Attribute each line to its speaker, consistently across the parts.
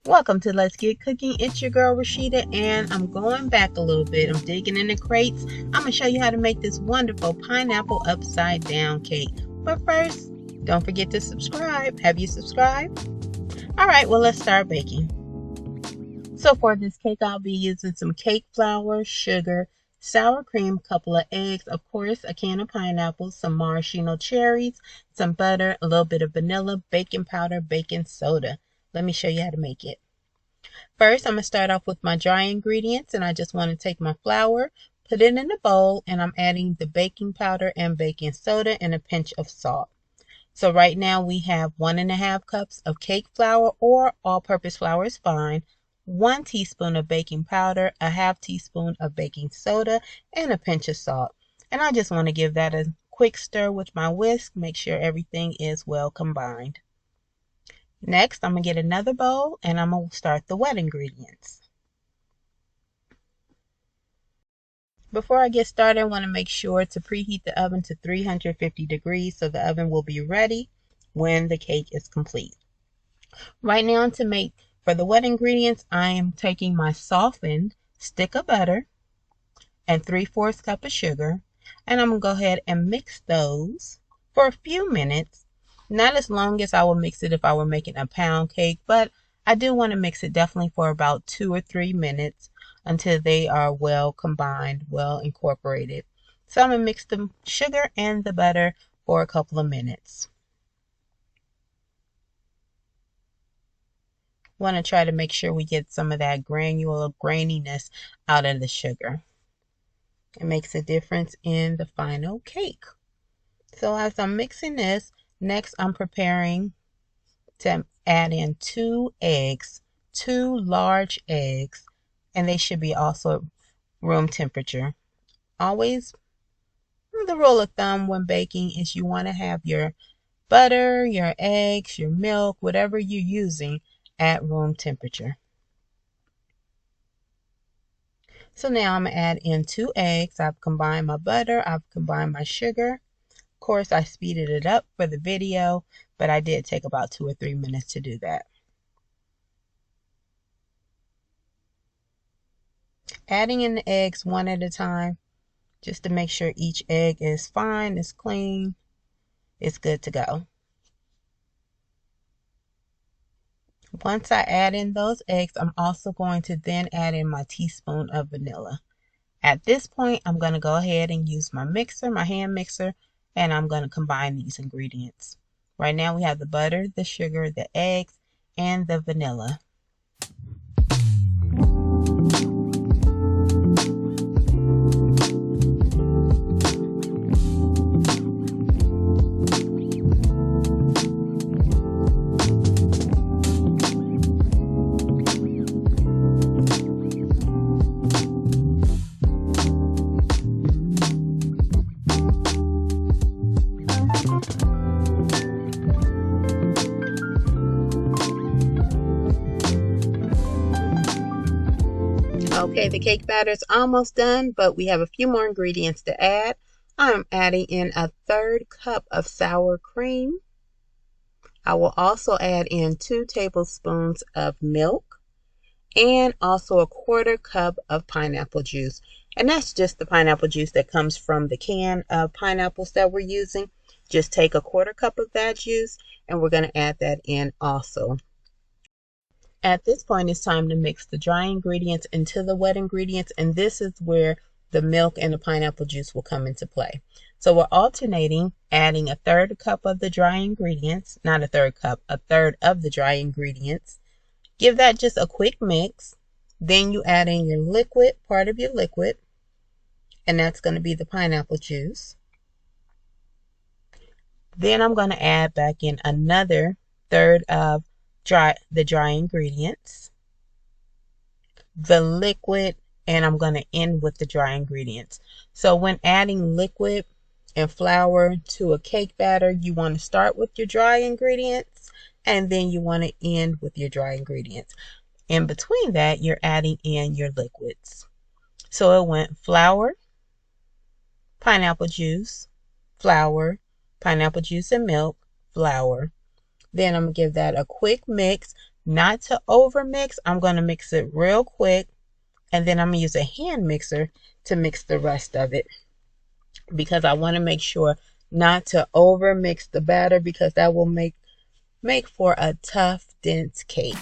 Speaker 1: Welcome to Let's Get Cooking. It's your girl Rashida, and I'm going back a little bit. I'm digging in the crates. I'm going to show you how to make this wonderful pineapple upside down cake. But first, don't forget to subscribe. Have you subscribed? Alright, well let's start baking. So for this cake, I'll be using some cake flour, sugar, sour cream, a couple of eggs, of course, a can of pineapples, some maraschino cherries, some butter, a little bit of vanilla, baking powder, baking soda. Let me show you how to make it. First, I'm going to start off with my dry ingredients, and I just want to take my flour, put it in a bowl, and I'm adding the baking powder and baking soda and a pinch of salt. So right now we have 1½ cups of cake flour, or all-purpose flour is fine, 1 teaspoon of baking powder, a ½ teaspoon of baking soda, and a pinch of salt. And I just want to give that a quick stir with my whisk, make sure everything is well combined. Next, I'm going to get another bowl and I'm going to start the wet ingredients. Before I get started, I want to make sure to preheat the oven to 350 degrees so the oven will be ready when the cake is complete. Right now, to make for the wet ingredients, I am taking my softened stick of butter and 3/4 cup of sugar, and I'm going to go ahead and mix those for a few minutes. Not as long as I would mix it if I were making a pound cake, but I do want to mix it definitely for about 2 or 3 minutes until they are well combined, well incorporated. So I'm going to mix the sugar and the butter for a couple of minutes. Want to try to make sure we get some of that granular graininess out of the sugar. It makes a difference in the final cake. So as I'm mixing this, next, I'm preparing to add in 2 eggs, 2 large eggs, and they should be also room temperature. Always, the rule of thumb when baking is you want to have your butter, your eggs, your milk, whatever you're using at room temperature. So now I'm going to add in 2 eggs. I've combined my butter, I've combined my sugar. Of course, I speeded it up for the video, but I did take about 2 or 3 minutes to do that. Adding in the eggs one at a time, just to make sure each egg is fine, is clean, it's good to go. Once I add in those eggs, I'm also going to then add in my teaspoon of vanilla. At this point, I'm going to go ahead and use my mixer, my hand mixer, and I'm going to combine these ingredients. Right now we have the butter, the sugar, the eggs, and the vanilla. Okay, the cake batter is almost done, but we have a few more ingredients to add. I'm adding in a 1/3 cup of sour cream. I will also add in 2 tablespoons of milk and also a 1/4 cup of pineapple juice. And that's just the pineapple juice that comes from the can of pineapples that we're using. Just take a 1/4 cup of that juice and we're going to add that in also. At this point, it's time to mix the dry ingredients into the wet ingredients, and this is where the milk and the pineapple juice will come into play. So we're alternating, adding a 1/3 cup of the dry ingredients, not a 1/3 cup, a 1/3 of the dry ingredients. Give that just a quick mix. Then you add in your liquid, part of your liquid, and that's going to be the pineapple juice. Then I'm going to add back in another 1/3 of the dry ingredients, the liquid, and I'm going to end with the dry ingredients. So when adding liquid and flour to a cake batter, you want to start with your dry ingredients and then you want to end with your dry ingredients. In between that, you're adding in your liquids. So it went flour, pineapple juice, flour, pineapple juice and milk, flour. Then I'm going to give that a quick mix. not to over mix. I'm going to mix it real quick, and then I'm going to use a hand mixer to mix the rest of it, because I want to make sure not to over mix the batter, because that will make for a tough, dense cake.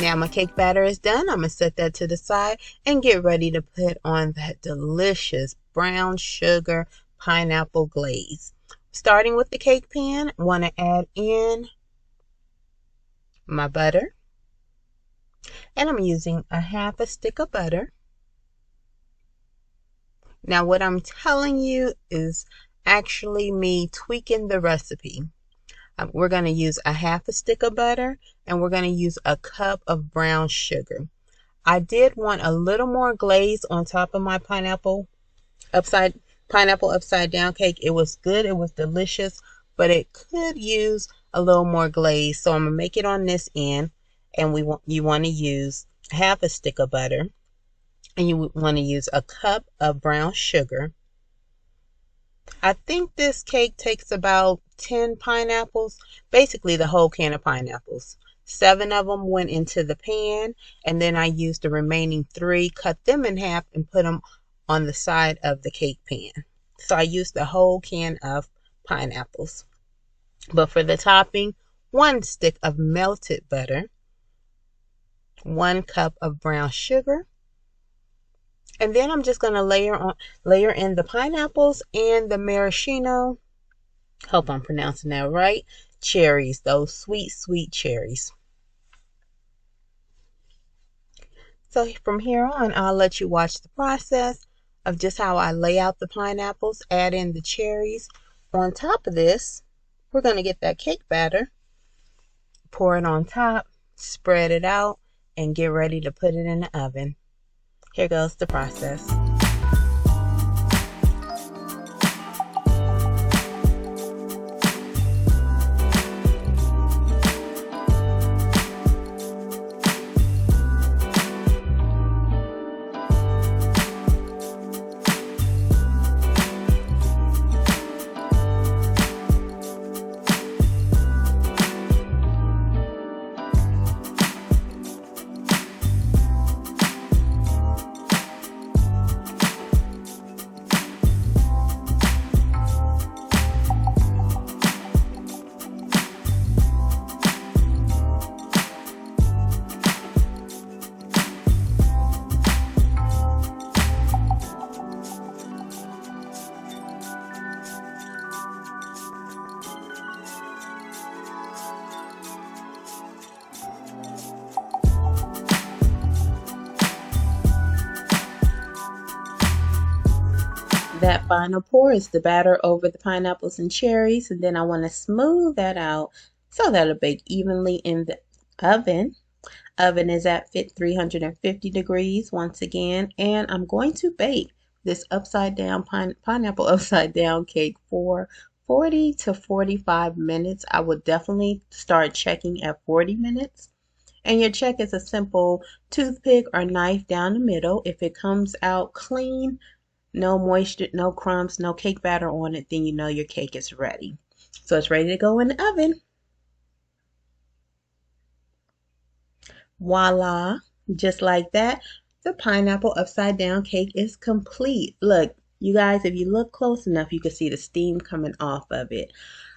Speaker 1: Now my cake batter is done. I'm going to set that to the side and get ready to put on that delicious brown sugar pineapple glaze. Starting with the cake pan, I want to add in my butter. And I'm using a half a stick of butter. Now what I'm telling you is actually me tweaking the recipe. We're going to use a half a stick of butter, and we're going to use a cup of brown sugar. I did want a little more glaze on top of my pineapple upside down cake. It was good, it was delicious, but it could use a little more glaze. So I'm going to make it on this end, and you want to use half a stick of butter, and you want to use a cup of brown sugar. I think this cake takes about 10 pineapples, basically the whole can of pineapples. 7 of them went into the pan, and then I used the remaining 3, cut them in half, and put them on the side of the cake pan. So I used the whole can of pineapples. But for the topping, 1 stick of melted butter, 1 cup of brown sugar, and then I'm just going to layer in the pineapples and the maraschino. Hope I'm pronouncing that right. Cherries, those sweet, sweet cherries. So from here on, I'll let you watch the process of just how I lay out the pineapples, add in the cherries. On top of this, we're going to get that cake batter, pour it on top, spread it out, and get ready to put it in the oven. Here goes the process. That final pour is the batter over the pineapples and cherries, and then I want to smooth that out so that'll bake evenly in the oven. Oven is at 350 degrees once again, and I'm going to bake this upside down pineapple upside down cake for 40 to 45 minutes. I would definitely start checking at 40 minutes. And your check is a simple toothpick or knife down the middle. If it comes out clean, no moisture, no crumbs, no cake batter on it, then you know your cake is ready. So it's ready to go in the oven. Voila, just like that, the pineapple upside down cake is complete. Look, you guys, if you look close enough, you can see the steam coming off of it.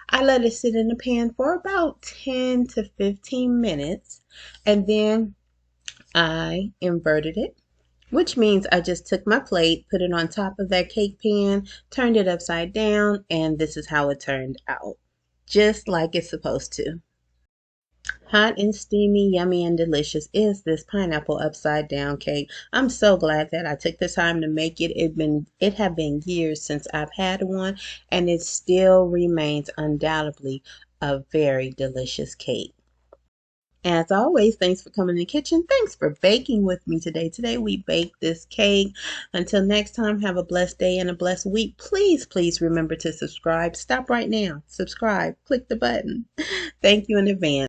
Speaker 1: I let it sit in the pan for about 10 to 15 minutes, and then I inverted it, which means I just took my plate, put it on top of that cake pan, turned it upside down, and this is how it turned out, just like it's supposed to. Hot and steamy, yummy and delicious is this pineapple upside down cake. I'm so glad that I took the time to make it. It have been years since I've had one, and it still remains undoubtedly a very delicious cake. As always, thanks for coming in the kitchen. Thanks for baking with me today. Today we baked this cake. Until next time, have a blessed day and a blessed week. Please, please remember to subscribe. Stop right now. Subscribe. Click the button. Thank you in advance.